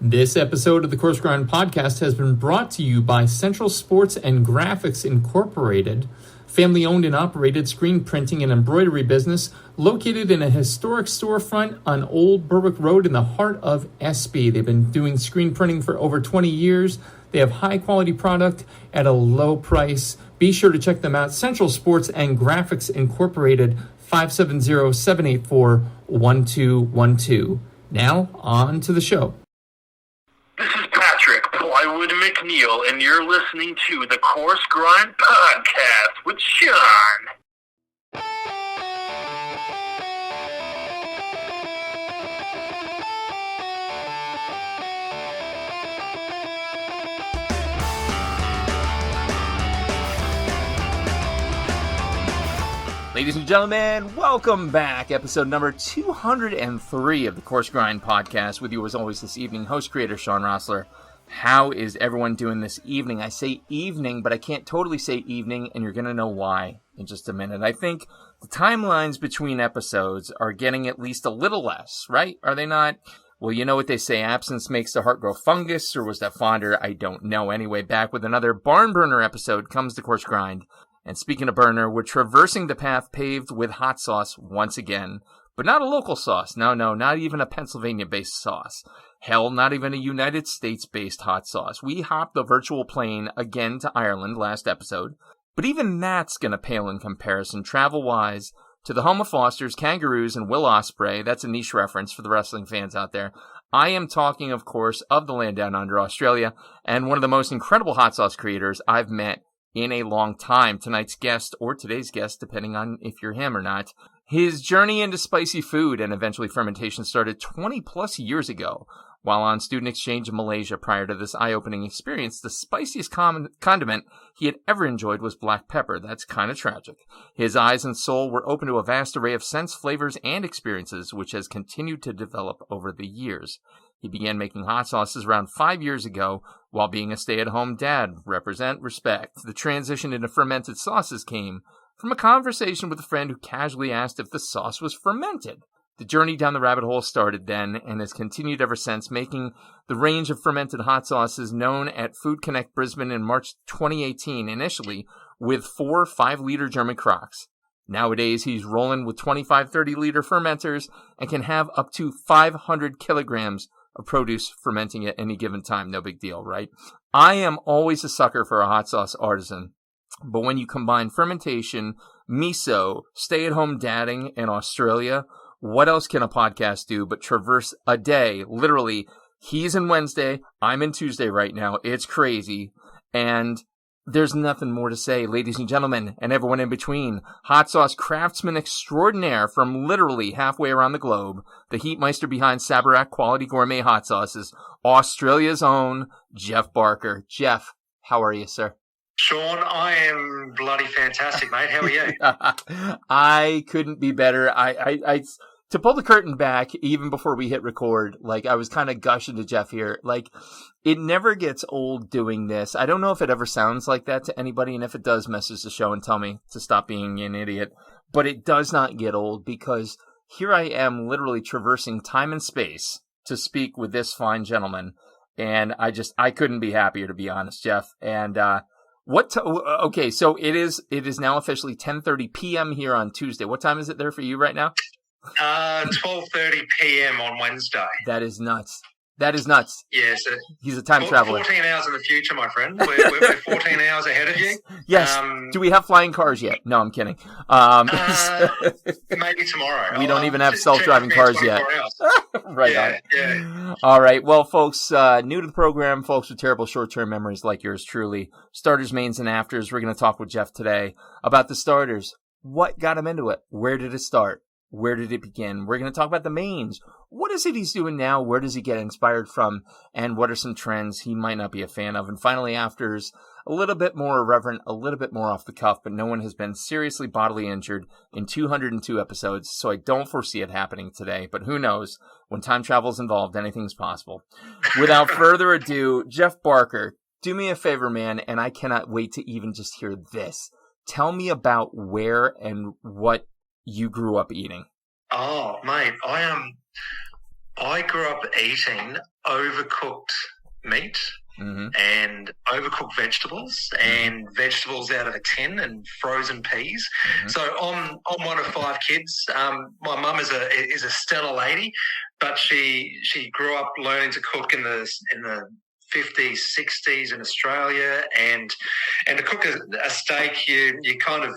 This episode of the Coarse Grind Podcast has been brought to you by Central Sports and Graphics Incorporated, family-owned and operated screen printing and embroidery business located in a historic storefront on Old Berwick Road in the heart of Espy. They've been doing screen printing for over 20 years. They have high-quality product at a low price. Be sure to check them out. Central Sports and Graphics Incorporated, 570-784-1212. Now, on to the show. This is Patrick Plywood McNeil, and you're listening to the Coarse Grind Podcast with Shawn. Ladies and gentlemen, welcome back. Episode number 203 of the Coarse Grind Podcast. With you as always this evening, host creator Shawn Rosler. How is everyone doing this evening? I say evening, but I can't totally say evening, and you're going to know why in just a minute. I think the timelines between episodes are getting at least a little less, right? Are they not? Well, you know what they say, absence makes the heart grow fungus, or was that fonder? I don't know. Anyway, back with another barn burner episode comes the Coarse Grind. And speaking of burner, we're traversing the path paved with hot sauce once again. But not a local sauce. No, not even a Pennsylvania-based sauce. Hell, not even a United States-based hot sauce. We hopped the virtual plane again to Ireland last episode. But even that's gonna pale in comparison, travel-wise, to the home of Foster's, Kangaroos, and Will Ospreay. That's a niche reference for the wrestling fans out there. I am talking, of course, of the land down under, Australia, and one of the most incredible hot sauce creators I've met in a long time. Tonight's guest, or today's guest, depending on if you're him or not, his journey into spicy food and eventually fermentation started 20 plus years ago. While on student exchange in Malaysia prior to this eye-opening experience, the spiciest condiment he had ever enjoyed was black pepper. That's kind of tragic. His eyes and soul were open to a vast array of scents, flavors, and experiences, which has continued to develop over the years. He began making hot sauces around 5 years ago while being a stay-at-home dad. Represent, respect. The transition into fermented sauces came from a conversation with a friend who casually asked if the sauce was fermented. The journey down the rabbit hole started then and has continued ever since, making the range of fermented hot sauces known at Food Connect Brisbane in March 2018, initially with 4 5-liter German crocks. Nowadays, he's rolling with 25, 30-liter fermenters and can have up to 500 kilograms of produce fermenting at any given time. No big deal, right? I am always a sucker for a hot sauce artisan. But when you combine fermentation, miso, stay-at-home dadding in Australia, what else can a podcast do but traverse a day? Literally, he's in Wednesday, I'm in Tuesday right now. It's crazy. And there's nothing more to say, ladies and gentlemen, and everyone in between. Hot sauce craftsman extraordinaire from literally halfway around the globe. The heat meister behind Sabarac quality gourmet hot sauces. Australia's own Geoff Barker. Geoff, how are you, sir? Shawn, I am bloody fantastic, mate. How are you? I couldn't be better. To pull the curtain back, even before we hit record, I was kind of gushing to Geoff here. It never gets old doing this. I don't know if it ever sounds like that to anybody, and if it does, message the show and tell me to stop being an idiot. But it does not get old, because here I am literally traversing time and space to speak with this fine gentleman. And I couldn't be happier, to be honest, Geoff. And, okay, so it is now officially 10:30 p.m. here on Tuesday. What time is it there for you right now? 12:30 p.m. on Wednesday. That is nuts. Yes. He's a time traveler. 14 hours in the future, my friend. We're 14 hours ahead of you. Yes. Do we have flying cars yet? No, I'm kidding. Maybe tomorrow. We don't even have self-driving cars yet. Right on. Yeah. All right. Well, folks, new to the program, folks with terrible short-term memories like yours truly. Starters, mains, and afters. We're going to talk with Geoff today about the starters. What got him into it? Where did it start? Where did it begin? We're going to talk about the mains. What is it he's doing now? Where does he get inspired from? And what are some trends he might not be a fan of? And finally, afters, a little bit more irreverent, a little bit more off the cuff, but no one has been seriously bodily injured in 202 episodes, so I don't foresee it happening today. But who knows? When time travel is involved, anything's possible. Without further ado, Geoff Barker, do me a favor, man, and I cannot wait to even just hear this. Tell me about where and what you grew up eating. Oh, mate, I grew up eating overcooked meat and overcooked vegetables and vegetables out of a tin and frozen peas. So I'm one of 5 kids. My mum is a stellar lady, but she grew up learning to cook in the 50s, 60s in Australia, and to cook a steak, you kind of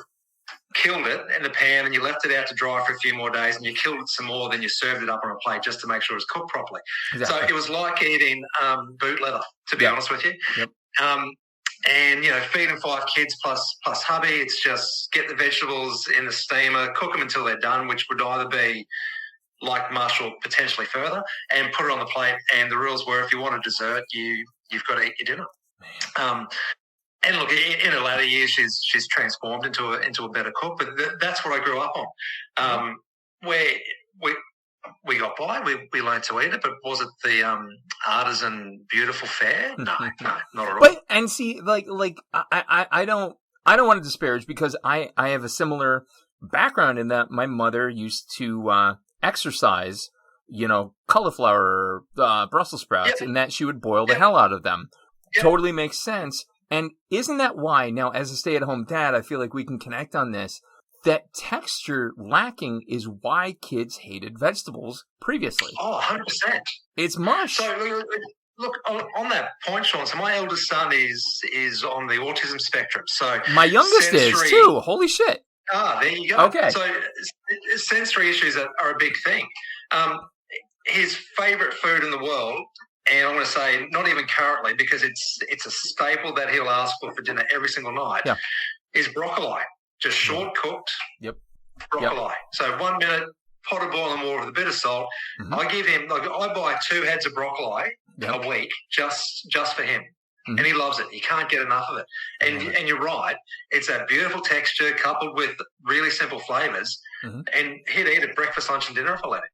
killed it in the pan and you left it out to dry for a few more days and you killed it some more, then you served it up on a plate just to make sure it was cooked properly. Exactly. So it was like eating boot leather, to be honest with you. Yep. And, feeding 5 kids plus hubby, it's just get the vegetables in the steamer, cook them until they're done, which would either be like mush or potentially further, and put it on the plate. And the rules were if you want a dessert, you've got to eat your dinner. And look, in her later years, she's transformed into a better cook. But that's what I grew up on. Where we got by, we learned to eat it. But was it the artisan beautiful fare? No, not at all. But and see, I don't want to disparage because I have a similar background in that my mother used to exercise, cauliflower, Brussels sprouts, and that she would boil the hell out of them. Totally makes sense. And isn't that why, now as a stay-at-home dad, I feel like we can connect on this, that texture lacking is why kids hated vegetables previously. Oh, 100%. It's mush. So, look, on that point, Shawn, so my eldest son is on the autism spectrum. So my youngest is, too. Holy shit. Ah, there you go. Okay. So sensory issues are a big thing. His favourite food in the world, and I'm going to say not even currently because it's a staple that he'll ask for dinner every single night, is broccoli. Just short cooked broccoli. So 1 minute, pot of boiling water with a bit of salt. I give him, I buy 2 heads of broccoli a week just for him. And he loves it. He can't get enough of it. And you're right. It's that beautiful texture coupled with really simple flavours. And he'd eat it breakfast, lunch, and dinner if I let him.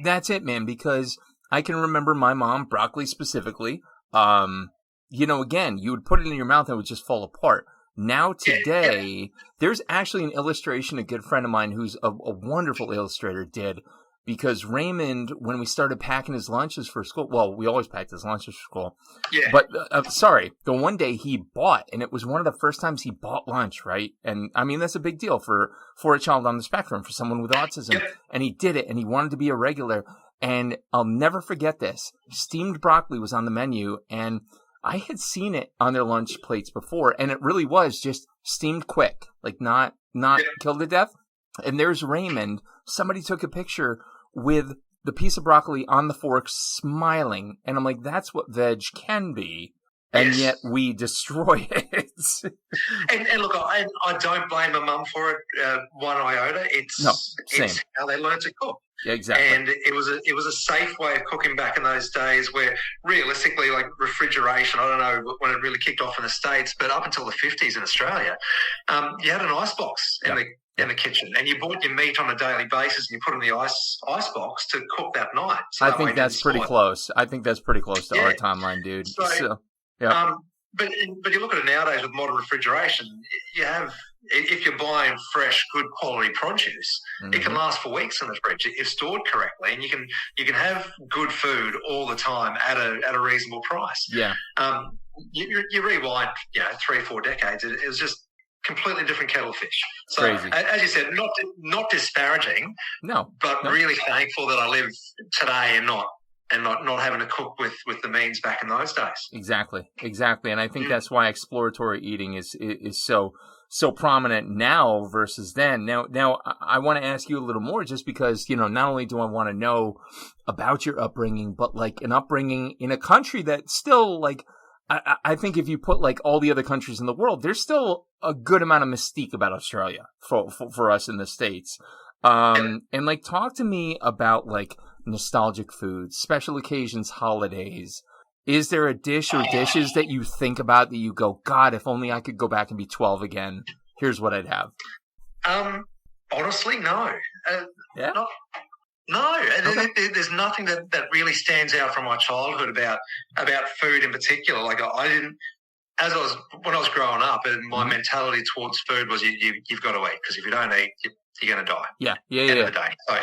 That's it, man, because I can remember my mom, broccoli specifically, again, you would put it in your mouth and it would just fall apart. Now today, there's actually an illustration a good friend of mine who's a wonderful illustrator did, because Raymond, when we started packing his lunches for school, well, we always packed his lunches for school. Yeah. But, the one day he bought, and it was one of the first times he bought lunch, right? And, I mean, that's a big deal for a child on the spectrum, for someone with autism. Yep. And he did it, and he wanted to be a regular. And I'll never forget this. Steamed broccoli was on the menu, and I had seen it on their lunch plates before, and it really was just steamed quick, not killed to death. And there's Raymond. Somebody took a picture with the piece of broccoli on the fork smiling, and I'm like, that's what veg can be. And yet we destroy it. and look, I don't blame my mum for it, one iota. It's how they learn to cook. Yeah, exactly. And it was a safe way of cooking back in those days where realistically, like refrigeration, I don't know when it really kicked off in the States, but up until the 50s in Australia, you had an icebox in the kitchen, and you bought your meat on a daily basis and you put it in the icebox to cook that night. So I think that's pretty close. I think that's pretty close to our timeline, dude. But you look at it nowadays with modern refrigeration, you have, if you're buying fresh, good quality produce, it can last for weeks in the fridge if stored correctly, and you can have good food all the time at a reasonable price. Yeah. You rewind, 3-4 decades, it was just completely different kettle of fish. So, crazy. As you said, not disparaging, but really thankful that I live today and not having to cook with the means back in those days. Exactly. And I think that's why exploratory eating is so prominent now versus then. Now I want to ask you a little more, just because, not only do I want to know about your upbringing, but like an upbringing in a country that still, like, I think if you put like all the other countries in the world, there's still a good amount of mystique about Australia for us in the States. And like, talk to me about like nostalgic foods, special occasions, holidays. Is there a dish or dishes that you think about that you go, God, if only I could go back and be 12 again, here's what I'd have? Honestly, no. No. There's nothing that really stands out from my childhood about food in particular. Like I didn't, when I was growing up, and my mentality towards food was you've got to eat, because if you don't eat, you're going to die. Yeah. End of the day. So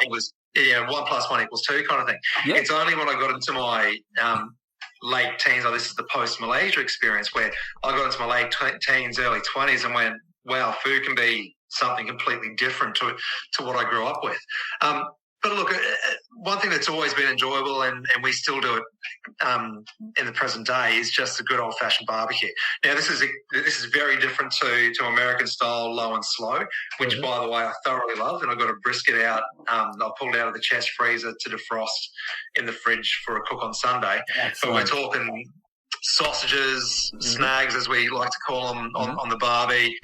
1 + 1 = 2 kind of thing. Yeah. It's only when I got into my late teens, this is the post-Malaysia experience, where I got into my late teens, early 20s and went, wow, food can be something completely different to what I grew up with. But look, one thing that's always been enjoyable, and we still do it in the present day, is just a good old-fashioned barbecue. Now, this is very different to American style low and slow, which, by the way, I thoroughly love. And I got a brisket out. I pulled out of the chest freezer to defrost in the fridge for a cook on Sunday. Excellent. But we're talking sausages, snags, as we like to call them, on the barbie,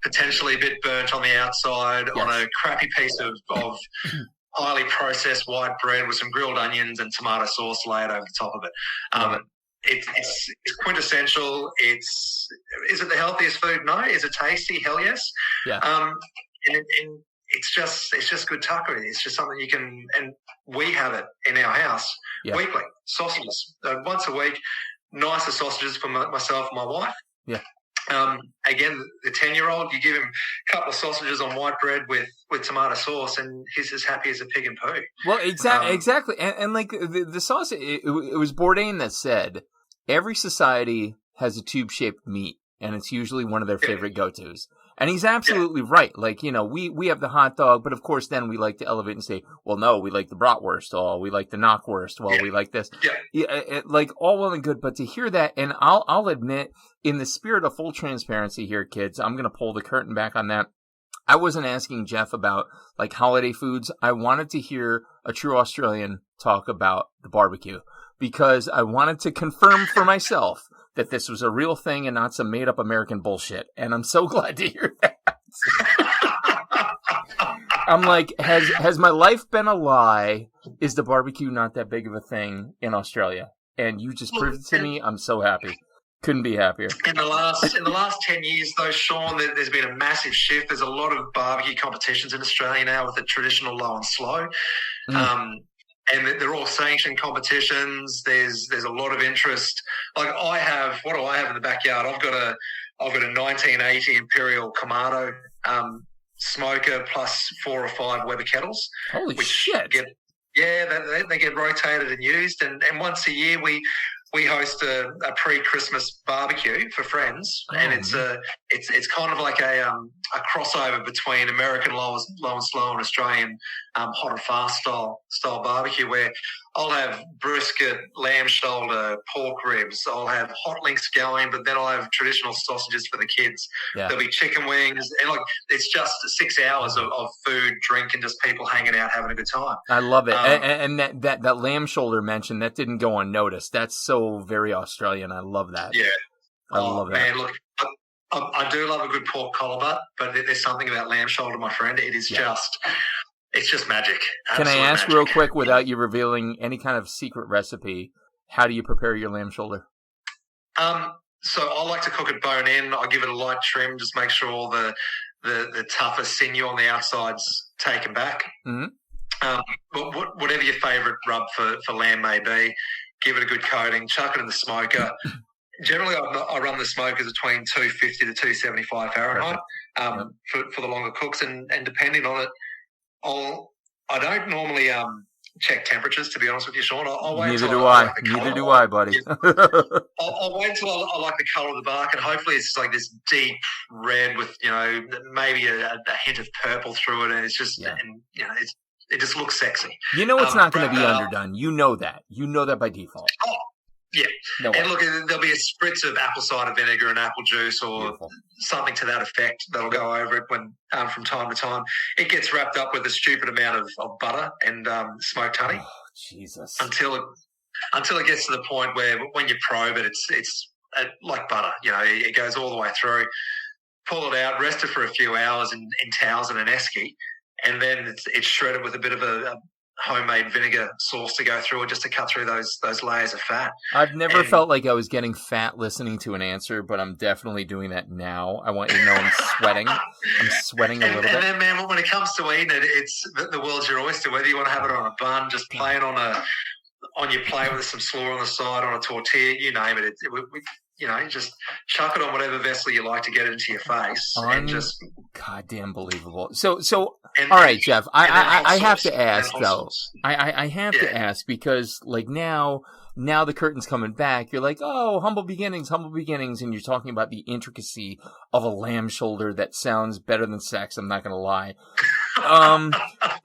potentially a bit burnt on the outside, on a crappy piece of highly processed white bread with some grilled onions and tomato sauce laid over the top of it. It's quintessential. Is it the healthiest food? No. Is it tasty? Hell yes. Yeah. And it's just good taco. It's just something you can, and we have it in our house weekly. Sausages once a week. Nicer sausages for myself and my wife. Yeah. Again, the 10-year-old, you give him a couple of sausages on white bread with tomato sauce, and he's as happy as a pig in poo. Well, exactly. And like the sauce, it was Bourdain that said, every society has a tube-shaped meat, and it's usually one of their favorite go-tos. And he's absolutely right. Like, we have the hot dog, but of course then we like to elevate and say, well, no, we like the bratwurst, or we like the knockwurst, well, we like this. Yeah. Like, all well and good, but to hear that, and I'll admit, in the spirit of full transparency here, kids, I'm going to pull the curtain back on that. I wasn't asking Geoff about, like, holiday foods. I wanted to hear a true Australian talk about the barbecue, because I wanted to confirm for myself that this was a real thing and not some made-up American bullshit. And I'm so glad to hear that. I'm like, has my life been a lie? Is the barbecue not that big of a thing in Australia? And you just proved it to me. I'm so happy. Couldn't be happier. In the last 10 years, though, Shawn, there's been a massive shift. There's a lot of barbecue competitions in Australia now with the traditional low and slow. And they're all sanctioned competitions. There's a lot of interest. Like what do I have in the backyard? I've got a 1980 Imperial Kamado smoker plus 4 or 5 Weber kettles. Holy shit! They get rotated and used. And once a year we host a pre-Christmas barbecue for friends, and it's kind of like a crossover between American low and slow and Australian hot and fast style barbecue, where I'll have brisket, lamb shoulder, pork ribs. I'll have hot links going, but then I'll have traditional sausages for the kids. Yeah. There'll be chicken wings, and it's just 6 hours of food, drink, and just people hanging out having a good time. I love it. And that lamb shoulder mention, that didn't go unnoticed. That's so very Australian. I love that. Yeah. I love that. Man, look, I do love a good pork collar butt, but there's something about lamb shoulder, my friend. It is it's just magic. Can I ask real quick, without you revealing any kind of secret recipe, how do you prepare your lamb shoulder? So I like to cook it bone in. I give it a light trim, just make sure all the tougher sinew on the outside's taken back. Mm-hmm. But whatever your favourite rub for lamb may be, give it a good coating, chuck it in the smoker. Generally, I run the smokers between 250 to 275 Fahrenheit for the longer cooks, and depending on it, I don't normally check temperatures, to be honest with you, Shawn. I'll wait Neither do I. Neither do I, buddy. I'll wait until I like the colour of the bark, and hopefully it's like this deep red with maybe a hint of purple through it, and it's just it just looks sexy. It's not going to be underdone. You know that. You know that by default. Oh, yeah. No and look, there'll be a spritz of apple cider vinegar and apple juice or something to that effect that'll go over it when from time to time. It gets wrapped up with a stupid amount of butter and smoked honey. Oh, Jesus. Until it gets to the point where when you probe it, it's like butter. It goes all the way through. Pull it out, rest it for a few hours in towels and an esky, and then it's shredded with a bit of a homemade vinegar sauce to go through it, just to cut through those layers of fat. I've never felt like I was getting fat listening to an answer, but I'm definitely doing that now. I want you to know I'm sweating. I'm sweating a little bit. And then, man, when it comes to eating it, it's the world's your oyster. Whether you want to have it on a bun, just plain on your plate with some slaw on the side, on a tortilla, you name it. just chuck it on whatever vessel you like to get it into your face, and just goddamn believable. So all right, Geoff, I have to ask though. I have to ask because like now the curtain's coming back. You're like, oh, humble beginnings, and you're talking about the intricacy of a lamb shoulder that sounds better than sex. I'm not gonna lie.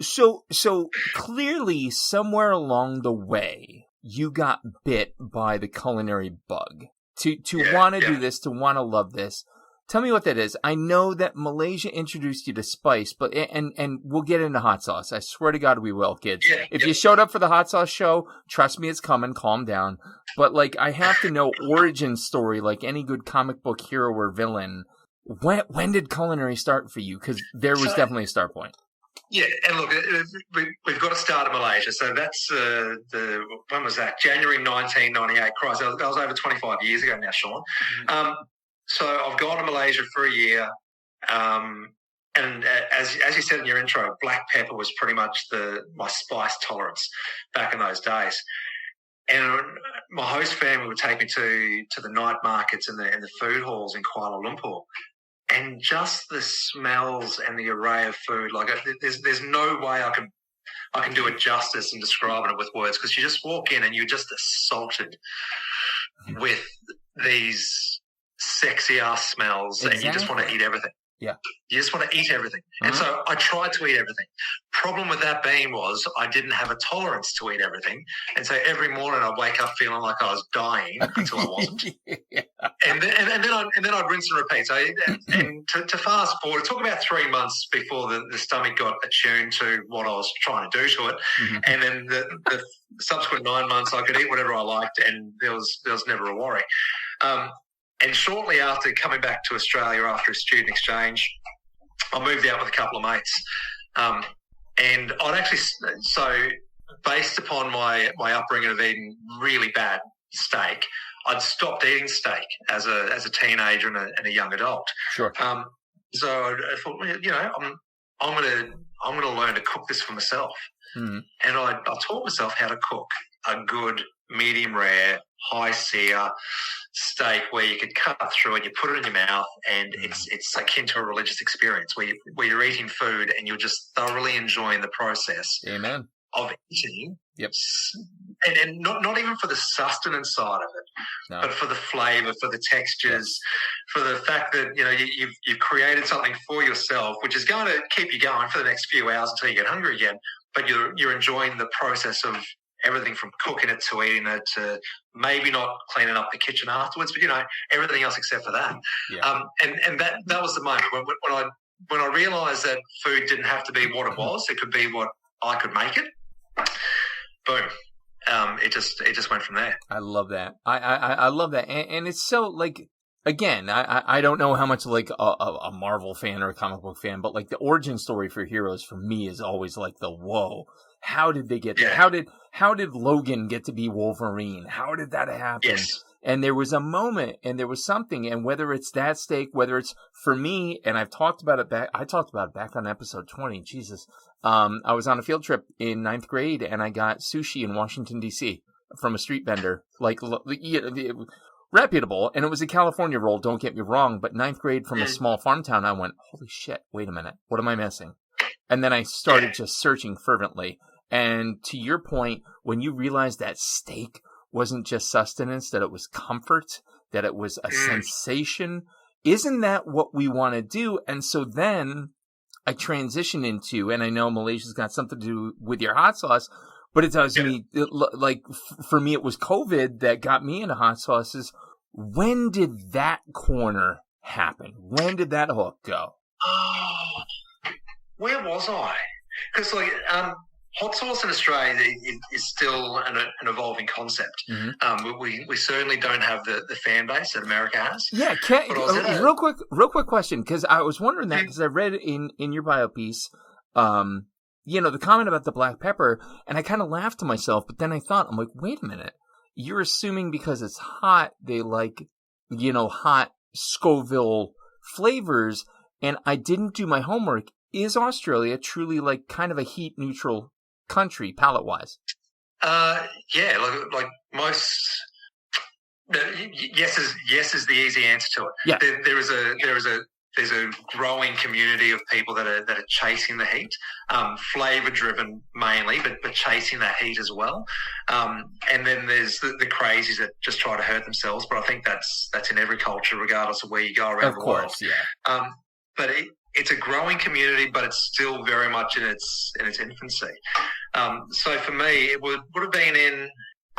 So clearly somewhere along the way you got bit by the culinary bug to want to do this, to want to love this. Tell me what that is. I know that Malaysia introduced you to spice, but and we'll get into hot sauce. I swear to God we will, kids. If you showed up for the hot sauce show, trust me, it's coming. Calm down. But like, I have to know origin story, like any good comic book hero or villain. When did culinary start for you? Because there was definitely a start point. Yeah, and look, we've got to start in Malaysia. So that's when was that? January 1998. Christ, that was over 25 years ago now, Shawn. Mm-hmm. So I've gone to Malaysia for a year, and as you said in your intro, black pepper was pretty much my spice tolerance back in those days. And my host family would take me to the night markets and the food halls in Kuala Lumpur. And just the smells and the array of food, like there's no way I can do it justice in describing it with words, because you just walk in and you're just assaulted with these sexy ass smells, and you just want to eat everything. Yeah. You just want to eat everything. And so I tried to eat everything. Problem with that being was I didn't have a tolerance to eat everything. And so every morning I'd wake up feeling like I was dying until I wasn't. And then I'd rinse and repeat. So, and to fast forward, it took about 3 months before the stomach got attuned to what I was trying to do to it. Mm-hmm. And then the subsequent 9 months I could eat whatever I liked, and there was never a worry. And shortly after coming back to Australia after a student exchange, I moved out with a couple of mates. And I'd actually, so based upon my upbringing of eating really bad steak, I'd stopped eating steak as a teenager and a young adult. Sure. So I thought, I'm going to learn to cook this for myself. Mm-hmm. And I taught myself how to cook a good medium rare, high sear steak where you could cut through it, you put it in your mouth, and it's akin to a religious experience where you're eating food and you're just thoroughly enjoying the process. Amen. Of eating. Yep. And not even for the sustenance side of it, but for the flavour, for the textures, for the fact that you've created something for yourself, which is going to keep you going for the next few hours until you get hungry again. But you're enjoying the process of everything from cooking it to eating it to maybe not cleaning up the kitchen afterwards, but everything else except for that. Yeah. And that was the moment when I realised that food didn't have to be what it was; it could be what I could make it. Boom. It just went from there. I love that. I love that, and it's so like. Again, I don't know how much like a Marvel fan or a comic book fan, but like the origin story for heroes for me is always like the whoa. How did they get there? How did Logan get to be Wolverine? How did that happen? Yes. And there was a moment and there was something, and whether it's that steak, whether it's for me, and I talked about it back on episode 20. Jesus. I was on a field trip in 9th grade and I got sushi in Washington DC from a street vendor, reputable, and it was a California roll, don't get me wrong, but 9th grade from a small farm town, I went, holy shit, wait a minute, what am I missing? And then I started just searching fervently. And to your point, when you realized that steak wasn't just sustenance, that it was comfort, that it was a sensation, isn't that what we want to do? And so then I transitioned into, and I know Malaysia's got something to do with your hot sauce, but it does me, like, for me, it was COVID that got me into hot sauces. When did that corner happen? When did that hook go? Oh, where was I? Because, like, hot sauce in Australia is still an evolving concept. Mm-hmm. We certainly don't have the fan base that America has. Yeah, real quick question, because I was wondering that, because I read in your bio piece, the comment about the black pepper, and I kind of laughed to myself, but then I thought, I'm like, wait a minute. You're assuming because it's hot, they like, hot Scoville flavors, and I didn't do my homework. Is Australia truly like kind of a heat neutral country palate-wise? Yeah, like most. Yes is the easy answer to it. Yeah. There's a growing community of people that are chasing the heat, flavor driven mainly, but chasing that heat as well. And then there's the crazies that just try to hurt themselves. But I think that's in every culture, regardless of where you go around the world. Of course, yeah. But it's a growing community, but it's still very much in its infancy. So for me, it would have been in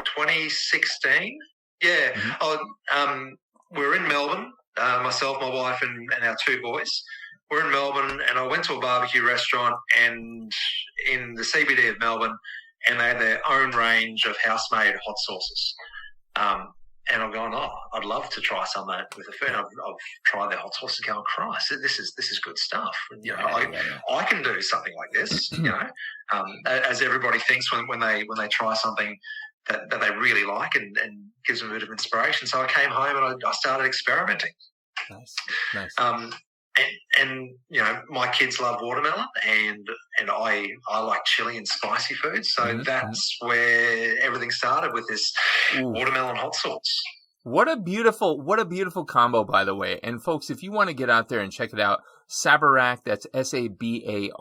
2016. Yeah. Mm-hmm. We're in Melbourne. Myself, my wife, and our two boys. We're in Melbourne, and I went to a barbecue restaurant and in the CBD of Melbourne, and they had their own range of house-made hot sauces. And I'm going, I'd love to try some of that with the food. I've tried their hot sauces, going, Christ, this is good stuff. I can do something like this. As everybody thinks when they try something that they really like and gives them a bit of inspiration. So I came home and I started experimenting. Nice. And my kids love watermelon, and I like chili and spicy food. So that's where everything started, with this watermelon hot sauce. What a beautiful combo, by the way. And folks, if you want to get out there and check it out, Sabarac, that's SABARAC.com.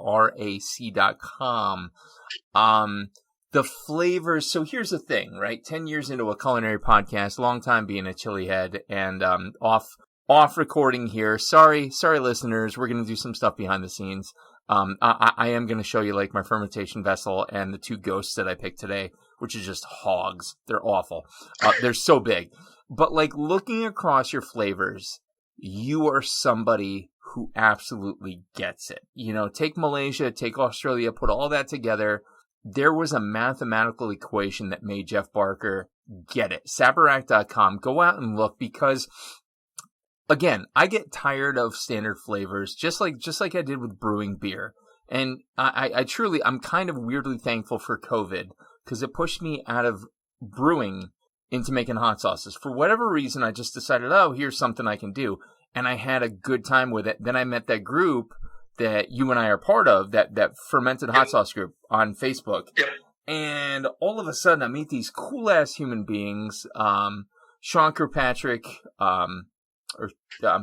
The flavors. So here's the thing, right? 10 years into a culinary podcast, long time being a chili head, and off recording here. Sorry, listeners. We're going to do some stuff behind the scenes. I am going to show you like my fermentation vessel and the two ghosts that I picked today, which is just hogs. They're awful. They're so big. But like looking across your flavors, you are somebody who absolutely gets it. Take Malaysia, take Australia, put all that together. There was a mathematical equation that made Geoff Barker get it. Sabarac.com. Go out and look, because, again, I get tired of standard flavors, just like I did with brewing beer. And I truly, I'm kind of weirdly thankful for COVID, because it pushed me out of brewing into making hot sauces. For whatever reason, I just decided, here's something I can do. And I had a good time with it. Then I met that group that you and I are part of, that fermented hot sauce group on Facebook. Yep. And all of a sudden I meet these cool ass human beings, Shawn Kirkpatrick, I'm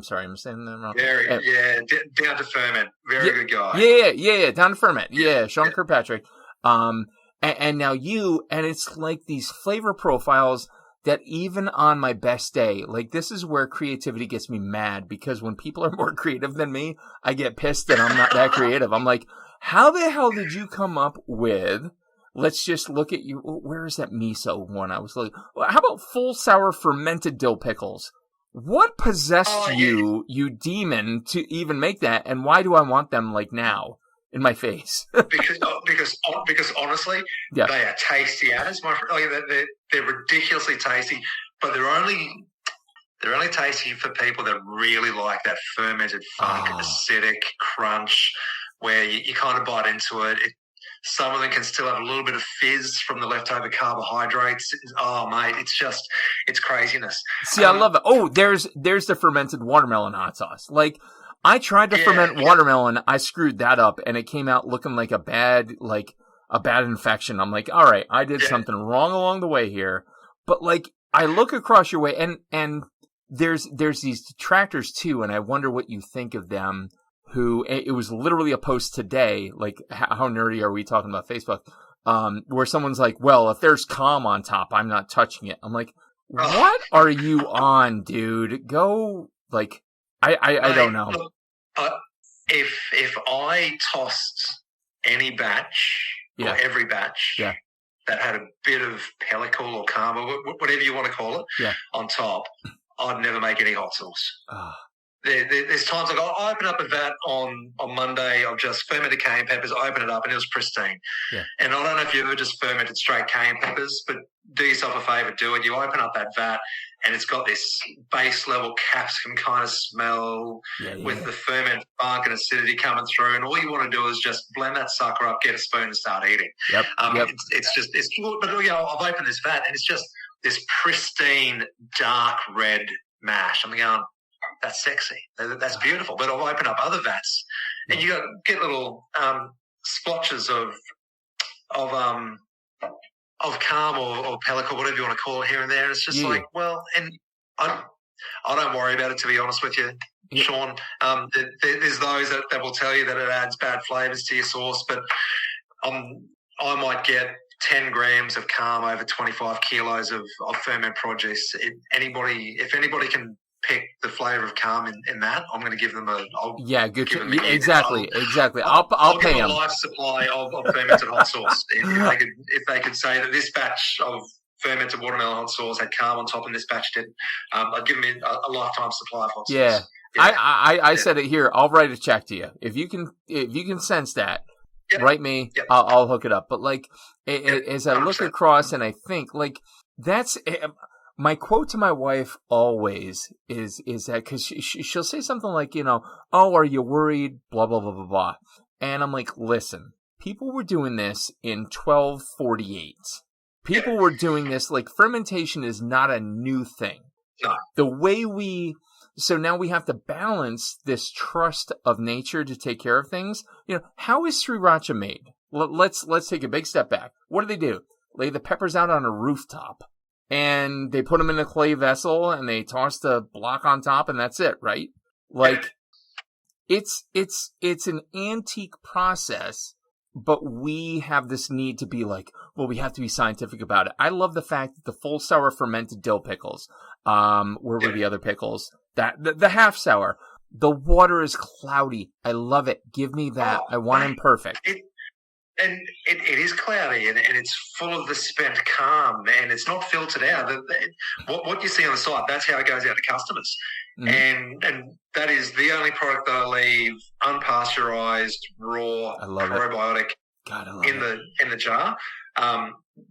sorry, I'm saying that wrong. Down to Ferment. Very good guy. Yeah, down to Ferment. Yeah, Shawn Kirkpatrick. And now you, and it's like these flavor profiles that even on my best day, like this is where creativity gets me mad, because when people are more creative than me, I get pissed that I'm not that creative. I'm like, how the hell did you come up with, let's just look at you, where is that miso one? I was like, how about full sour fermented dill pickles? What possessed you demon, to even make that? And why do I want them like now in my face? because honestly, they are tasty as my friend. Like, they're ridiculously tasty, but they're only tasty for people that really like that fermented funk, acidic crunch, where you kind of bite into it. Some of them can still have a little bit of fizz from the leftover carbohydrates. Oh, mate, it's craziness. See, I love it. Oh, there's the fermented watermelon hot sauce. Like, I tried to ferment watermelon. I screwed that up, and it came out looking like a bad infection. I'm like, all right, I did something wrong along the way here. But like, I look across your way, and there's these detractors too, and I wonder what you think of them. Who, it was literally a post today, like, how nerdy are we talking about Facebook? Where someone's like, well, if there's calm on top, I'm not touching it. I'm like, what are you on, dude? Go, like, I don't know. If I tossed any batch, or every batch, that had a bit of pellicle or karma, whatever you want to call it, on top, I'd never make any hot sauce. There's times like I open up a vat on Monday of just fermented cayenne peppers. I open it up and it was pristine. Yeah. And I don't know if you ever just fermented straight cayenne peppers, but do yourself a favour, do it. You open up that vat and it's got this base level capsicum kind of smell with the ferment funk and acidity coming through. And all you want to do is just blend that sucker up, get a spoon and start eating. Yep. It's but I've opened this vat and it's just this pristine dark red mash. I'm going, that's sexy. That's beautiful. But I'll open up other vats, and you get little splotches of calm or pellicle, whatever you want to call it here and there. And it's just like, well, and I don't worry about it, to be honest with you, Shawn. There's those that will tell you that it adds bad flavors to your sauce, but I might get 10 grams of calm over 25 kilos of ferment produce. If anybody can pick the flavor of calm in that, I'm going to give them exactly. I'll pay them a life supply of fermented hot sauce. If they could say that this batch of fermented watermelon hot sauce had calm on top and this batch didn't, I'd give them a lifetime supply of hot sauce. Yeah. I said it here. I'll write a check to you if you can sense that. Yep. Write me. Yep. I'll hook it up. But like, as I look across and I think like that's my quote to my wife always is that because she'll say something like, oh, are you worried? Blah blah blah blah blah. And I'm like, listen, people were doing this in 1248. People were doing this like fermentation is not a new thing. No. The way so now we have to balance this trust of nature to take care of things. How is sriracha made? Let's take a big step back. What do? Lay the peppers out on a rooftop, and they put them in a clay vessel, and they toss the block on top, and that's it, right? Like, it's an antique process, but we have this need to be like, well, we have to be scientific about it. I love the fact that the full sour fermented dill pickles, where were the other pickles? The half sour, the water is cloudy. I love it. Give me that. I want them perfect. It is cloudy and it's full of the spent calm and it's not filtered out. What you see on the site, that's how it goes out to customers. Mm-hmm. And that is the only product that I leave unpasteurized, raw, probiotic in the jar.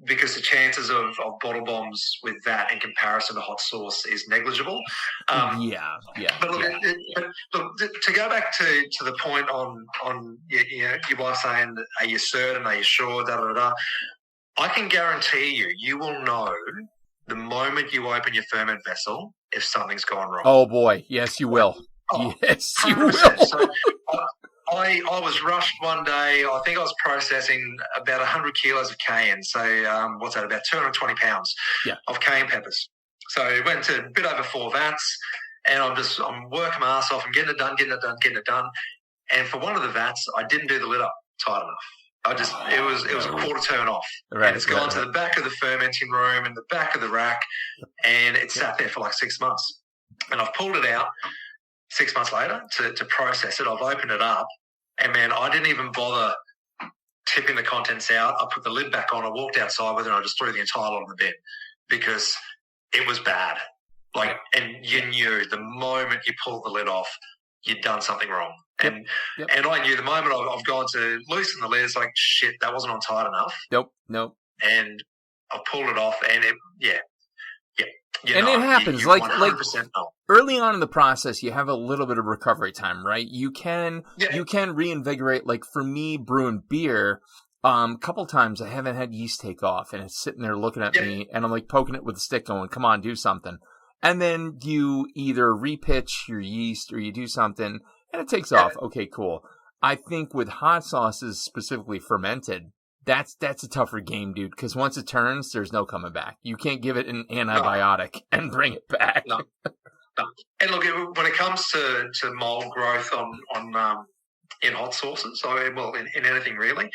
Because the chances of bottle bombs with that in comparison to hot sauce is negligible. But look, to go back to the point on your wife saying, are you certain, are you sure, da-da-da-da, I can guarantee you will know the moment you open your ferment vessel if something's gone wrong. Oh, boy. Yes, you will. Yes, you 100%. will. So, I was rushed one day. I think I was processing about 100 kilos of cayenne. So what's that, about 220 pounds of cayenne peppers. So it went to a bit over 4 vats, and I'm working my ass off. I'm getting it done. And for one of the vats, I didn't do the lid up tight enough. It was a quarter turn off. Right, and it's gone to the back of the fermenting room and the back of the rack, and it sat there for like 6 months. And I've pulled it out 6 months later to process it. I've opened it up, and man, I didn't even bother tipping the contents out. I put the lid back on. I walked outside with it, and I just threw the entire lot on the bed because it was bad. And you knew the moment you pulled the lid off, you'd done something wrong. And I knew the moment I've gone to loosen the lid, it's like, shit, that wasn't on tight enough. Nope. And I pulled it off, and it happens. Like early on in the process, you have a little bit of recovery time, right? You can reinvigorate. Like for me, brewing beer, a couple times I haven't had yeast take off, and it's sitting there looking at me, and I'm like poking it with a stick, going, "Come on, do something." And then you either repitch your yeast or you do something, and it takes off. Okay, cool. I think with hot sauces, specifically fermented, that's a tougher game, dude, because once it turns, there's no coming back. You can't give it an antibiotic and bring it back. No. And look, when it comes to mold growth in hot sauces, in anything really,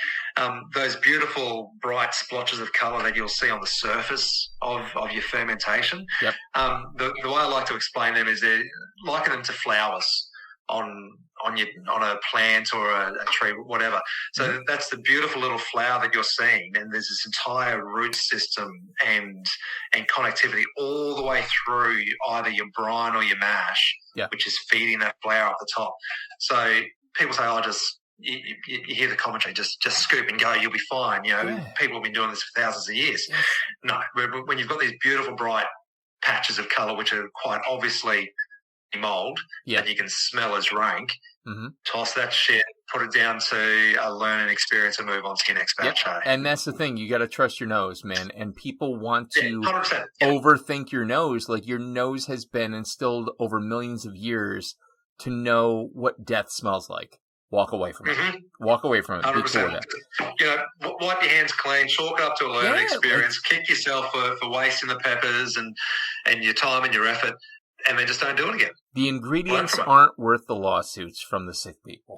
those beautiful bright splotches of colour that you'll see on the surface of your fermentation, the way I like to explain them is they're liken them to flowers on a plant or a tree, whatever. So that's the beautiful little flower that you're seeing, and there's this entire root system and connectivity all the way through either your brine or your mash, which is feeding that flower up the top. So people say, you hear the commentary, just scoop and go, you'll be fine. People have been doing this for thousands of years. No, when you've got these beautiful bright patches of colour, which are quite obviously mold that you can smell as rank, toss that shit, put it down to a learning experience and move on to your next batch. And that's the thing, you got to trust your nose, man. And people want to 100%, overthink your nose. Like your nose has been instilled over millions of years to know what death smells like. walk away from it. Mm-hmm. Walk away from it 100%. before that. You know, wipe your hands clean, chalk it up to a learning experience, kick yourself for wasting the peppers and your time and your effort, and then just don't do it again. The ingredients aren't worth the lawsuits from the sick people.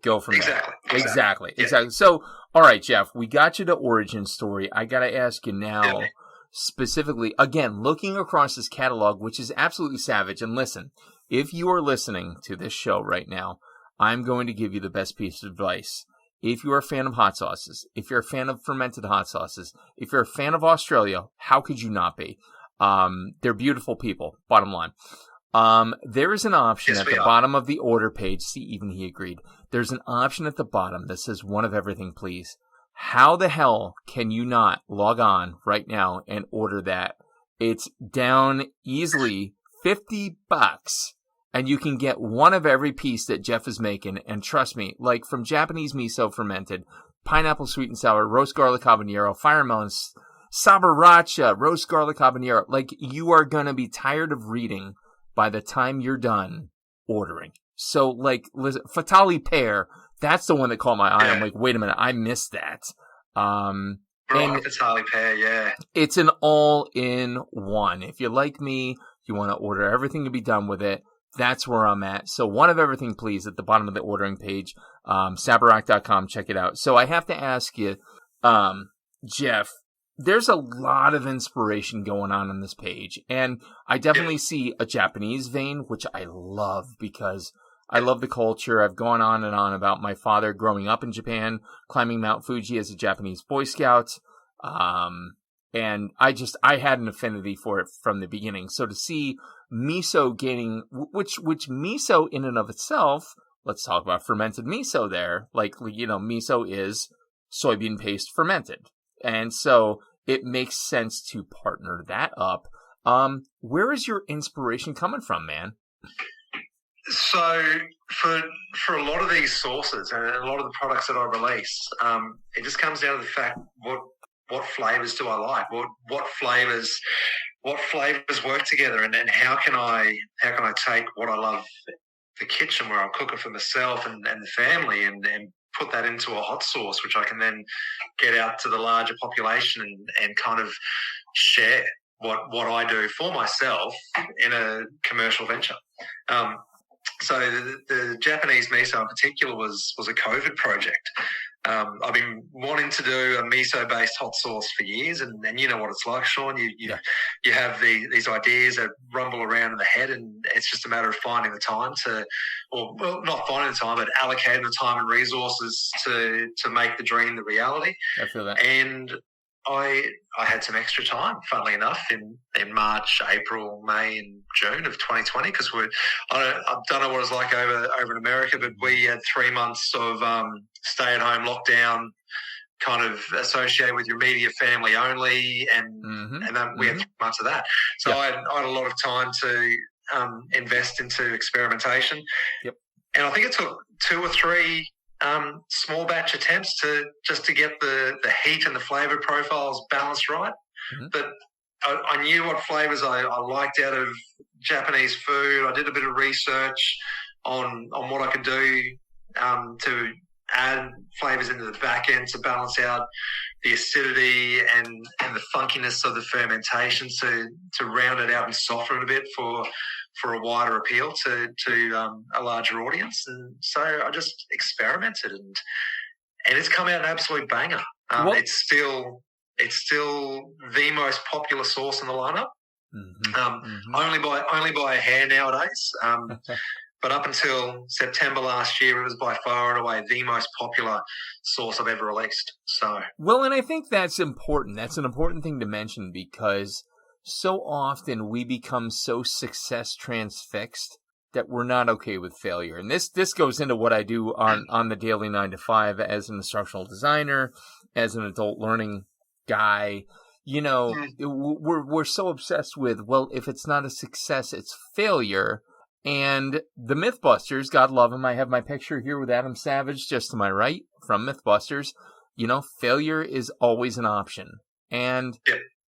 Go from there. Exactly. So, all right, Geoff, we got you the origin story. I got to ask you now, specifically, again, looking across this catalog, which is absolutely savage. And listen, if you are listening to this show right now, I'm going to give you the best piece of advice. If you're a fan of hot sauces, if you're a fan of fermented hot sauces, if you're a fan of Australia, how could you not be? They're beautiful people, bottom line. There is an option at the bottom of the order page. See, even he agreed. There's an option at the bottom that says one of everything, please. How the hell can you not log on right now and order that? It's down easily $50, and you can get one of every piece that Geoff is making. And trust me, like from Japanese miso fermented, pineapple sweet and sour, roast garlic habanero, fire melon, Sabarac, roast garlic habanero. Like, you are going to be tired of reading by the time you're done ordering. So, like, listen, Fatali pear, that's the one that caught my eye. I'm like, wait a minute, I missed that. And Fatali pear, yeah. It's an all-in-one. If you're like me, you want to order everything to be done with it, that's where I'm at. So one of everything, please, at the bottom of the ordering page, Sabarac.com, check it out. So I have to ask you, Geoff, there's a lot of inspiration going on this page, and I definitely see a Japanese vein, which I love because I love the culture. I've gone on and on about my father growing up in Japan, climbing Mount Fuji as a Japanese Boy Scout, and I had an affinity for it from the beginning. So to see miso gaining, which miso in and of itself, let's talk about fermented miso there. Like, you know, miso is soybean paste fermented. And so it makes sense to partner that up. Where is your inspiration coming from, man? So for a lot of these sauces and a lot of the products that I release, it just comes down to the fact what flavors do I like? What flavors work together, and how can I take what I love, the kitchen where I'm cooking for myself and the family, and put that into a hot sauce, which I can then get out to the larger population and kind of share what I do for myself in a commercial venture. So the Japanese miso in particular was a COVID project. I've been wanting to do a miso-based hot sauce for years, and you know what it's like, Shawn. You have these ideas that rumble around in the head, and it's just a matter of finding the time not finding the time, but allocating the time and resources to make the dream the reality. I feel that. And I had some extra time, funnily enough, in March, April, May, and June of 2020, because I don't know what it's like over in America, but we had 3 months of stay-at-home lockdown, kind of associated with your immediate family only, and then we had 3 months of that. So I had a lot of time to invest into experimentation. Yep. And I think it took 2 or 3 small batch attempts to get the heat and the flavor profiles balanced right. But I knew what flavors I liked out of Japanese food. I did a bit of research on what I could do to add flavors into the back end to balance out the acidity and the funkiness of the fermentation to round it out and soften it a bit for a wider appeal to a larger audience. And so I just experimented, and it's come out an absolute banger. It's still the most popular sauce in the lineup. Only by a hair nowadays. But up until September last year, it was by far and away the most popular sauce I've ever released. So well, and I think that's important. That's an important thing to mention, because so often we become so success transfixed that we're not okay with failure. And this goes into what I do on the daily 9 to 5 as an instructional designer, as an adult learning guy. You know, we're so obsessed with, well, if it's not a success, it's failure. And the Mythbusters, God love them, I have my picture here with Adam Savage just to my right from Mythbusters. You know, failure is always an option. And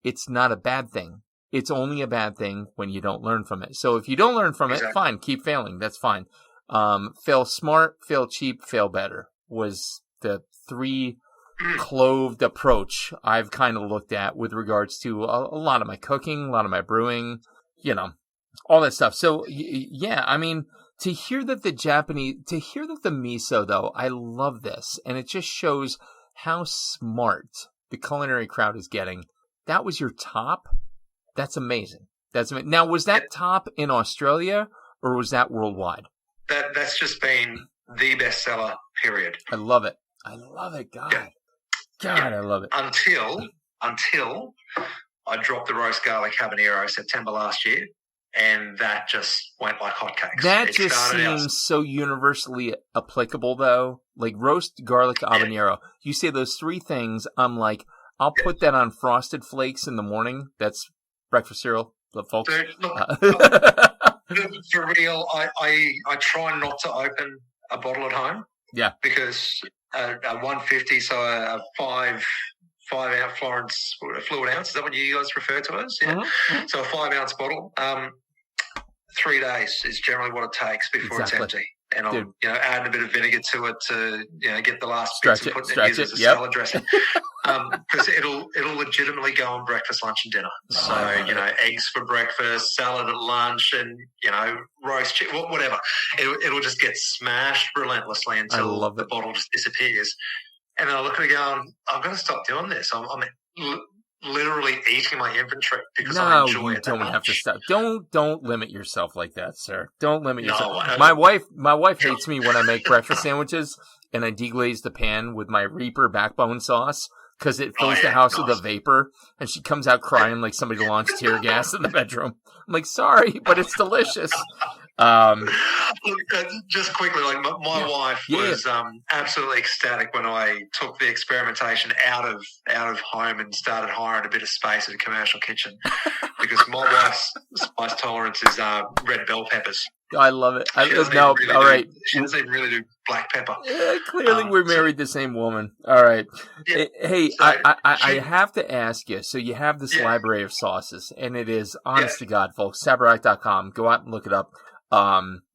it's not a bad thing. It's only a bad thing when you don't learn from it. So if you don't learn from it, fine, keep failing. That's fine. Fail smart, fail cheap, fail better was the 3 cloved approach I've kind of looked at with regards to a lot of my cooking, a lot of my brewing, all that stuff. So yeah, I mean, to hear that the miso though, I love this, and it just shows how smart the culinary crowd is getting. That was your top? That's amazing. Now, was that top in Australia or was that worldwide? That's just been the bestseller, period. I love it. God. Yeah. God, I love it. Until I dropped the roast garlic habanero September last year, and that just went like hotcakes. That just seems so universally applicable, though. Like roast garlic habanero. You say those 3 things, I'm like, I'll put that on Frosted Flakes in the morning. That's breakfast cereal, folks. Dude, look, for real, I try not to open a bottle at home. Yeah. Because a 150, so a 5 ounce Florence fluid ounce, is that what you guys refer to as? Yeah. Mm-hmm. So a 5 ounce bottle, 3 days is generally what it takes before it's empty. And I'll add a bit of vinegar to it to get the last bits and put it in as a salad dressing. Because it'll legitimately go on breakfast, lunch, and dinner. So eggs for breakfast, salad at lunch, and roast chicken, whatever. It'll just get smashed relentlessly until the bottle just disappears. And then I look at it going, I've got to stop doing this. I'm literally eating my inventory because I enjoy it. No, you don't have to stop. Don't limit yourself like that, sir. Don't limit yourself. No, my wife hates me when I make breakfast sandwiches and I deglaze the pan with my Reaper backbone sauce because it fills the house with a vapor, and she comes out crying like somebody launched tear gas in the bedroom. I'm like, sorry, but it's delicious. Look, just quickly, like my wife was absolutely ecstatic when I took the experimentation out of home and started hiring a bit of space at a commercial kitchen because my wife's spice tolerance is red bell peppers. I love it. She doesn't even really do black pepper. Yeah, clearly, we married the same woman. All right. Yeah, hey, I have to ask you. So you have this library of sauces, and it is, honest to God, folks, Sabarac.com. Go out and look it up.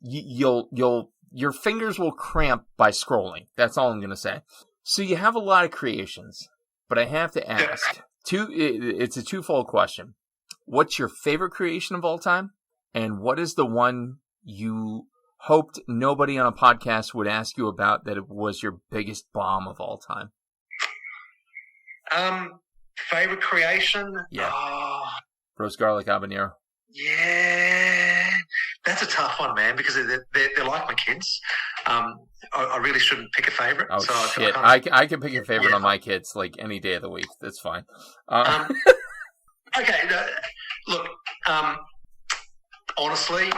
Your fingers will cramp by scrolling. That's all I'm going to say. So you have a lot of creations, but I have to ask. It's a twofold question. What's your favorite creation of all time? And what is the one you hoped nobody on a podcast would ask you about that it was your biggest bomb of all time? Favorite creation? Yeah. Roast garlic habanero. Yeah. That's a tough one, man, because they're like my kids. I really shouldn't pick a favorite. Oh, so shit. I can pick a favorite on my kids like any day of the week. That's fine. Okay. Look, honestly,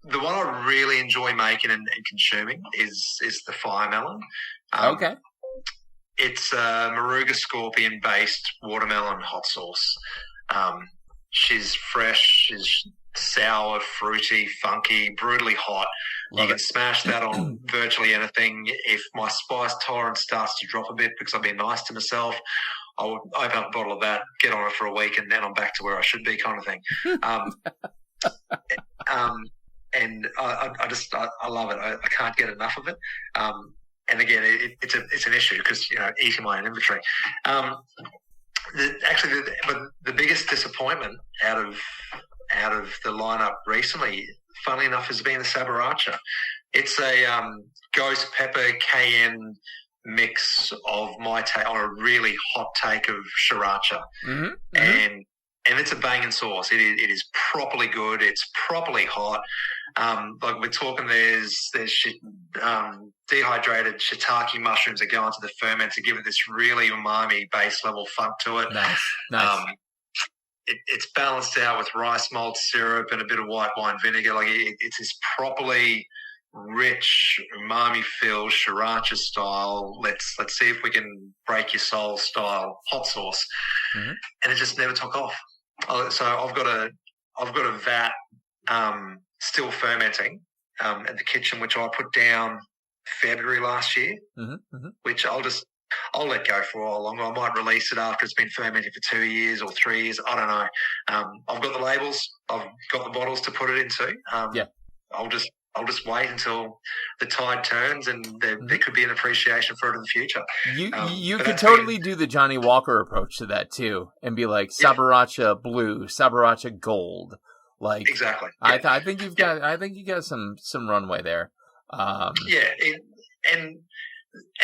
the one I really enjoy making and consuming is the fire melon. Okay. It's a Moruga scorpion-based watermelon hot sauce. She's fresh, she's sour, fruity, funky, brutally hot. You can smash that on virtually anything. If my spice tolerance starts to drop a bit because I've been nice to myself, I would open up a bottle of that, get on it for a week, and then I'm back to where I should be, kind of thing. And I love it. I can't get enough of it. And again, it's an issue because eating my own inventory. The biggest disappointment out of the lineup recently, funnily enough, has been the Sabarac. It's a ghost pepper cayenne mix of my take on a really hot take of sriracha, and it's a banging sauce. It is properly good. It's properly hot. Like we're talking, there's dehydrated shiitake mushrooms that go into the ferment to give it this really umami base level funk to it. Nice. It's balanced out with rice malt syrup and a bit of white wine vinegar. Like it's this properly rich umami filled sriracha style. Let's see if we can break your soul style hot sauce, and it just never took off. So I've got a vat still fermenting at the kitchen, which I put down February last year, which I'll let go for a while longer. I might release it after it's been fermenting for 2 years or 3 years. I don't know. I've got the labels. I've got the bottles to put it into. I'll just wait until the tide turns, and there could be an appreciation for it in the future. You could totally do the Johnny Walker approach to that too, and be like Sabarac blue, Sabarac gold. Like exactly. Yeah. I think you've got. I think you got some runway there. And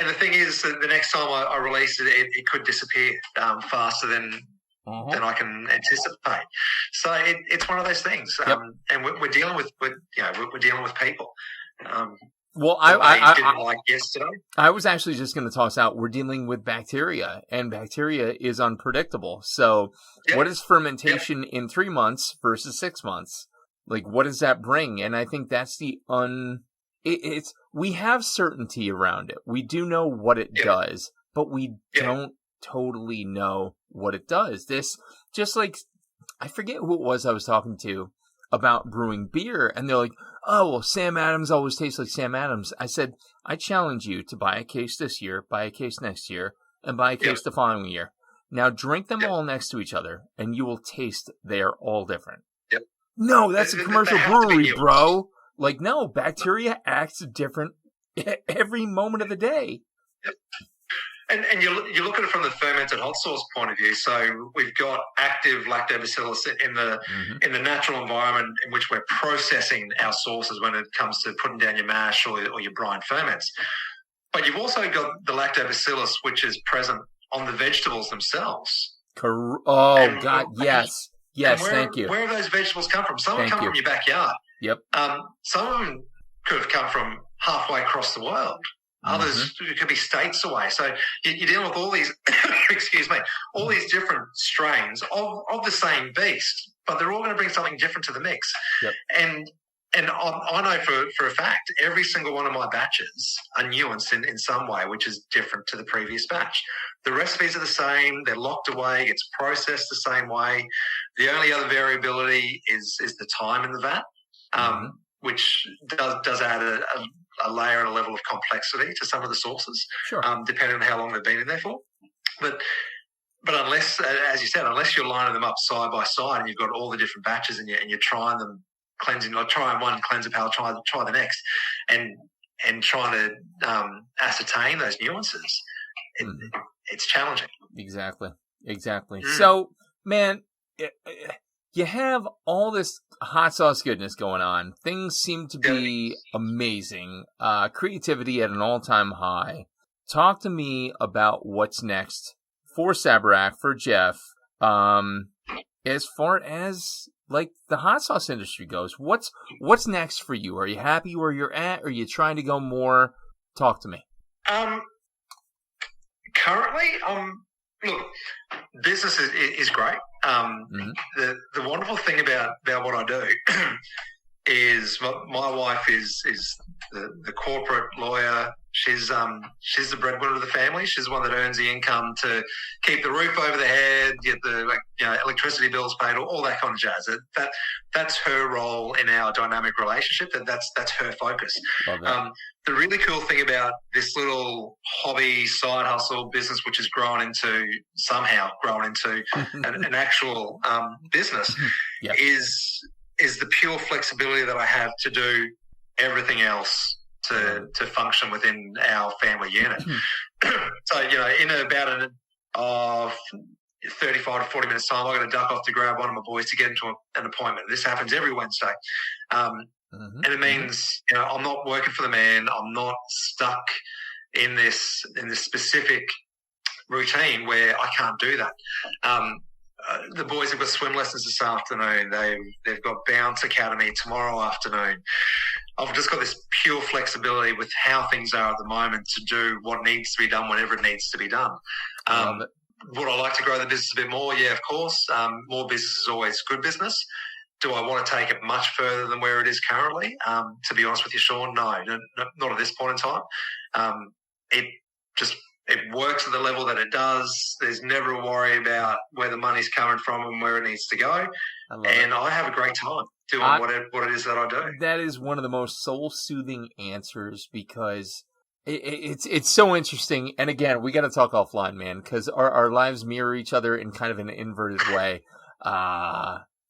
the thing is that the next time I release it, it could disappear faster than I can anticipate. So it's one of those things, and we're dealing with we're dealing with people. Well, I didn't like yesterday. I was actually just going to toss out. We're dealing with bacteria, and bacteria is unpredictable. So, what is fermentation in 3 months versus 6 months? Like, what does that bring? And I think that's the we have certainty around it. We do know what it does, but we don't totally know what it does. This, just like, I forget who it was I was talking to about brewing beer, and they're like, oh, well, Sam Adams always tastes like Sam Adams. I said, I challenge you to buy a case this year, buy a case next year, and buy a case the following year. Now drink them all next to each other, and you will taste they're all different. Yep. No, that's a commercial brewery, bro. Like, no, bacteria acts different every moment of the day. Yep. And you look at it from the fermented hot sauce point of view. So we've got active lactobacillus in the natural environment in which we're processing our sauces when it comes to putting down your mash or your brine ferments. But you've also got the lactobacillus, which is present on the vegetables themselves. Yes. Yes, thank you. Where have those vegetables come from? Some have come from your backyard. Yep. Some of them could have come from halfway across the world. Others could be states away. So you're dealing with all these, all these different strains of the same beast, but they're all going to bring something different to the mix. Yep. And I know for a fact, every single one of my batches are nuanced in some way, which is different to the previous batch. The recipes are the same. They're locked away. It's processed the same way. The only other variability is the time in the vat, which does add a layer and a level of complexity to some of the sauces, depending on how long they've been in there for. But unless, as you said, unless you're lining them up side by side and you've got all the different batches and you're trying them, cleansing, like trying one, cleanse a palate, try the next, and trying to ascertain those nuances, it's challenging. Exactly. So, man, you have all this hot sauce goodness going on. Things seem to be amazing. Creativity at an all-time high. Talk to me about what's next for Sabarac, for Geoff, as far as like the hot sauce industry goes. What's next for you? Are you happy where you're at? Are you trying to go more? Talk to me. Currently, look, business is great. The wonderful thing about what I do is my wife is the corporate lawyer. She's the breadwinner of the family. She's the one that earns the income to keep the roof over the head, get the electricity bills paid, all that kind of jazz. That's her role in our dynamic relationship. That's her focus. The really cool thing about this little hobby, side hustle business, which has somehow grown into an actual business, is the pure flexibility that I have to do everything else to function within our family unit. So, in about 35 to 40 minutes time, I'm going to duck off to grab one of my boys to get into an appointment. This happens every Wednesday. And it means, I'm not working for the man. I'm not stuck in this specific routine where I can't do that. The boys have got swim lessons this afternoon. They've got Bounce Academy tomorrow afternoon. I've just got this pure flexibility with how things are at the moment to do what needs to be done whenever it needs to be done. Would I like to grow the business a bit more? Yeah, of course. More business is always good business. Do I want to take it much further than where it is currently? To be honest with you, Shawn, no, not at this point in time. It works at the level that it does. There's never a worry about where the money's coming from and where it needs to go. I have a great time doing what it is that I do. That is one of the most soul-soothing answers because it's so interesting. And again, we got to talk offline, man, because our lives mirror each other in kind of an inverted way.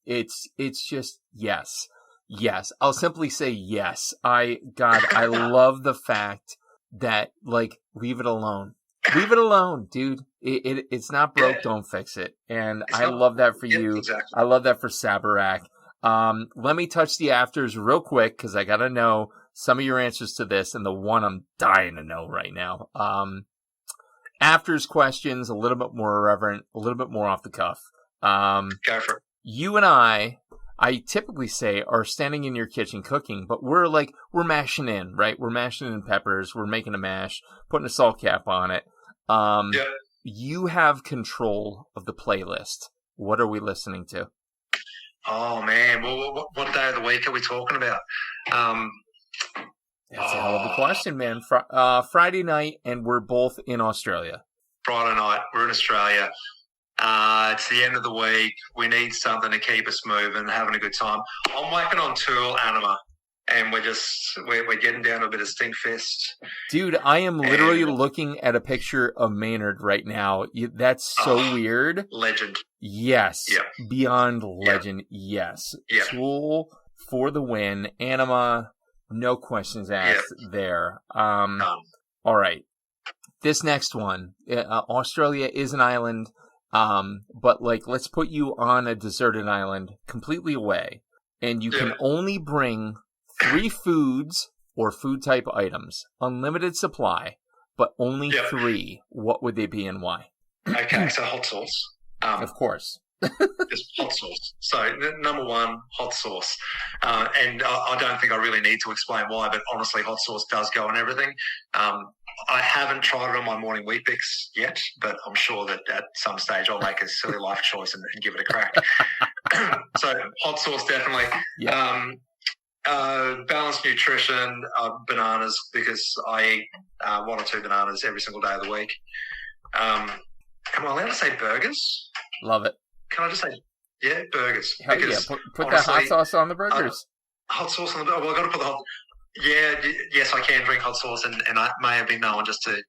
It's just, yes, Yes. I'll simply say yes. I love the fact that, like, leave it alone. Leave it alone, dude. It's not broke, don't fix it. And I love that for you. Exactly. I love that for Sabarac. Let me touch the afters real quick, because I got to know some of your answers to this, and the one I'm dying to know right now. Afters questions, a little bit more irreverent, a little bit more off the cuff. Go for it. You and I typically say, are standing in your kitchen cooking, but we're mashing in, right? We're mashing in peppers. We're making a mash, putting a salt cap on it. You have control of the playlist. What are we listening to? Oh, man. Well, what day of the week are we talking about? That's a hell of a question, man. Friday night, and we're both in Australia. Friday night, we're in Australia. It's the end of the week. We need something to keep us moving, having a good time. I'm whacking on Tool Anima, and we're getting down to a bit of Stinkfest. Dude, I am literally looking at a picture of Maynard right now. That's so weird. Legend. Yes. Yep. Beyond legend. Yes. Yep. Tool for the win. Anima, no questions asked there. All right. This next one, Australia is an island. But let's put you on a deserted island completely away, and you can only bring 3 foods or food type items, unlimited supply, but only 3. What would they be and why? Okay, so hot sauce. Of course. Just hot sauce. So number 1, hot sauce. And I don't think I really need to explain why, but honestly, hot sauce does go on everything. I haven't tried it on my morning wheat bix yet, but I'm sure that at some stage I'll make a silly life choice and give it a crack. So hot sauce, definitely. Yeah. Balanced nutrition, bananas, because I eat 1 or 2 bananas every single day of the week. Am I allowed to say burgers? Love it. Can I just say, burgers? Hell because put that hot sauce on the burgers. Hot sauce on the burgers. Well, I've got to put the hot. Yes, I can drink hot sauce, and I may have been known just to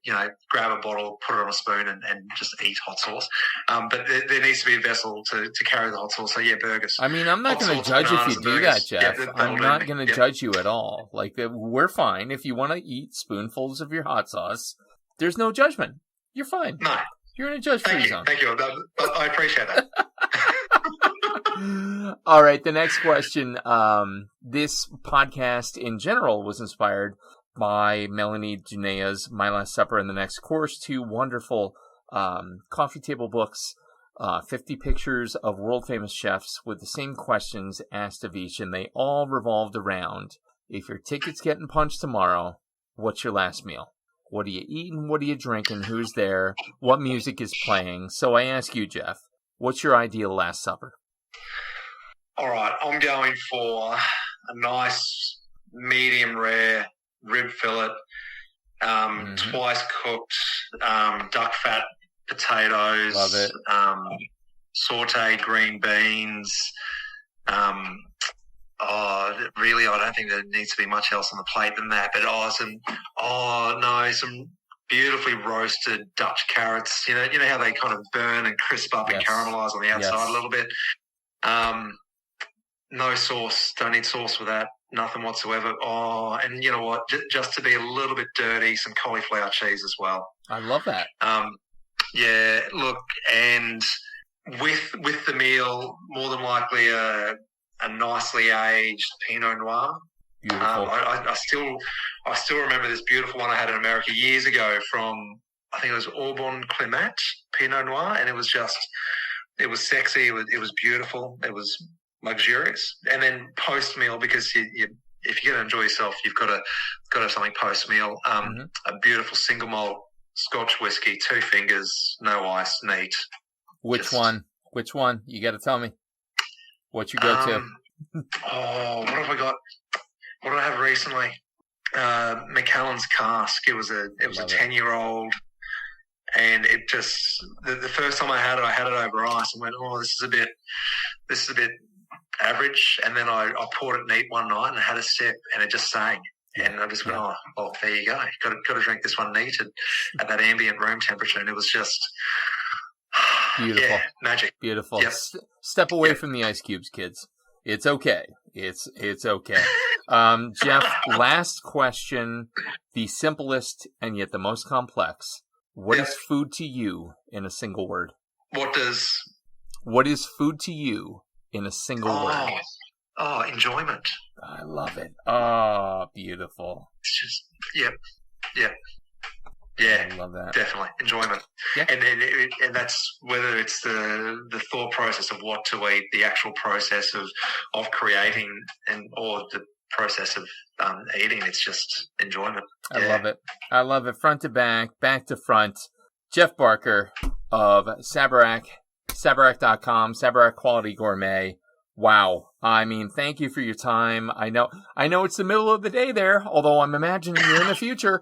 grab a bottle, put it on a spoon, and just eat hot sauce. But there needs to be a vessel to carry the hot sauce. So burgers. I mean, I'm not going to judge if you do that, Jeff. I'm not going to judge you at all. We're fine if you want to eat spoonfuls of your hot sauce. There's no judgment. You're fine. No, you're in a judge-free zone. Thank you. I appreciate that. All right, the next question. This podcast in general was inspired by Melanie Junea's My Last Supper and the Next Course, 2 wonderful coffee table books, 50 pictures of world-famous chefs with the same questions asked of each, and they all revolved around, if your ticket's getting punched tomorrow, what's your last meal? What are you eating? What are you drinking? Who's there? What music is playing? So I ask you, Jeff, what's your ideal Last Supper? All right, I'm going for a nice medium rare rib fillet, twice cooked duck fat potatoes. Love it. Sauteed green beans. Really, I don't think there needs to be much else on the plate than that. But some beautifully roasted Dutch carrots. You know how they kind of burn and crisp up and caramelize on the outside a little bit. No sauce. Don't need sauce for that. Nothing whatsoever. And you know what? Just to be a little bit dirty, some cauliflower cheese as well. I love that. Look, and with the meal, more than likely a nicely aged Pinot Noir. Beautiful. I still remember this beautiful one I had in America years ago from, I think it was Aubon Clément Pinot Noir, and it was sexy. It was beautiful. It was luxurious. And then post meal, because if you're going to enjoy yourself, you've got to have something post meal. A beautiful single malt Scotch whiskey, 2 fingers, no ice, neat. Which one? You got to tell me. What you go to? What have I got? What did I have recently? Macallan's Cask. It was a 10-year-old, and it just the first time I had it over ice, and went, this is a bit average. And then I poured it neat one night and I had a sip, and it just sang. And I just went, there you go. Got to drink this one neat at that ambient room temperature, and it was just beautiful. Magic. Beautiful. Yep. Step away from the ice cubes, kids. It's okay. It's okay. Geoff, last question, the simplest and yet the most complex. What is food to you in a single word? What is food to you in a single word? Oh, enjoyment. I love it. Oh, beautiful. It's just, yeah. I love that. Definitely enjoyment. Yeah. And that's whether it's the thought process of what to eat, the actual process of creating, or the process of eating. It's just enjoyment. I love it. I love it. Front to back to front. Geoff Barker of Sabarac, Sabarac.com, Sabarac Quality Gourmet. Wow. I mean, thank you for your time. I know it's the middle of the day there, although I'm imagining you're in the future.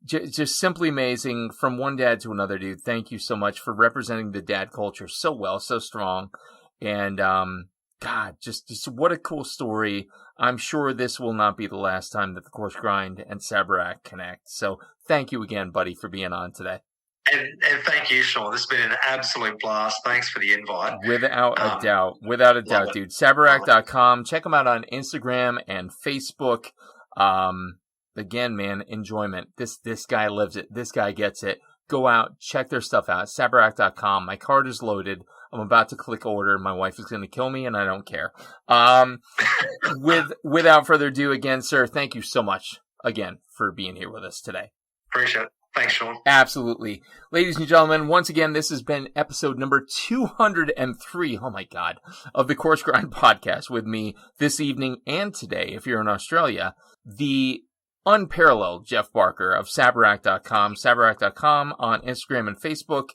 Just simply amazing from one dad to another, dude. Thank you so much for representing the dad culture so well, so strong. And, God, just what a cool story. I'm sure this will not be the last time that the Coarse Grind and Sabarac connect. So thank you again, buddy, for being on today. And thank you, Shawn. This has been an absolute blast. Thanks for the invite. Without a doubt, dude. Sabarac.com. Check them out on Instagram and Facebook. Again, man, enjoyment. This guy lives it. This guy gets it. Go out, check their stuff out. Sabarac.com. My card is loaded. I'm about to click order. My wife is going to kill me, and I don't care. Without further ado, again, sir, thank you so much again for being here with us today. Appreciate it. Thanks, Shawn. Absolutely. Ladies and gentlemen, once again, this has been episode number 203, oh my God, of the Coarse Grind Podcast with me this evening and today, if you're in Australia, the unparalleled Geoff Barker of Sabarac.com, Sabarac.com on Instagram and Facebook.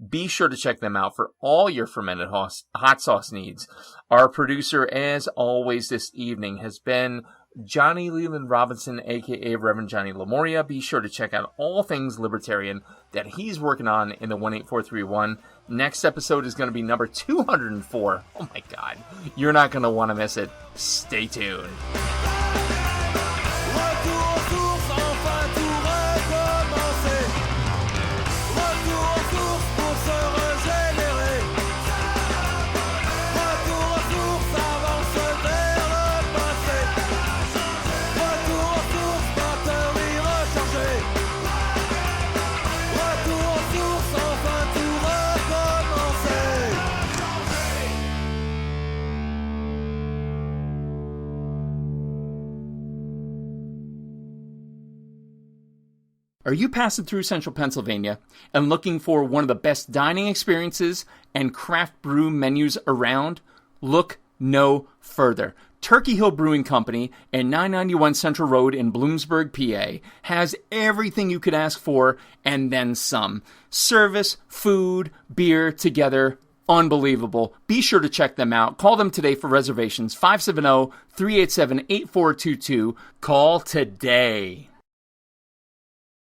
Be sure to check them out for all your fermented hot sauce needs. Our producer, as always this evening, has been Johnny Leland Robinson, a.k.a. Reverend Johnny Lamoria. Be sure to check out all things libertarian that he's working on in the 18431. Next episode is going to be number 204. Oh my God. You're not going to want to miss it. Stay tuned. Are you passing through central Pennsylvania and looking for one of the best dining experiences and craft brew menus around? Look no further. Turkey Hill Brewing Company and 991 Central Road in Bloomsburg, PA has everything you could ask for and then some. Service, food, beer together. Unbelievable. Be sure to check them out. Call them today for reservations. 570-387-8422. Call today.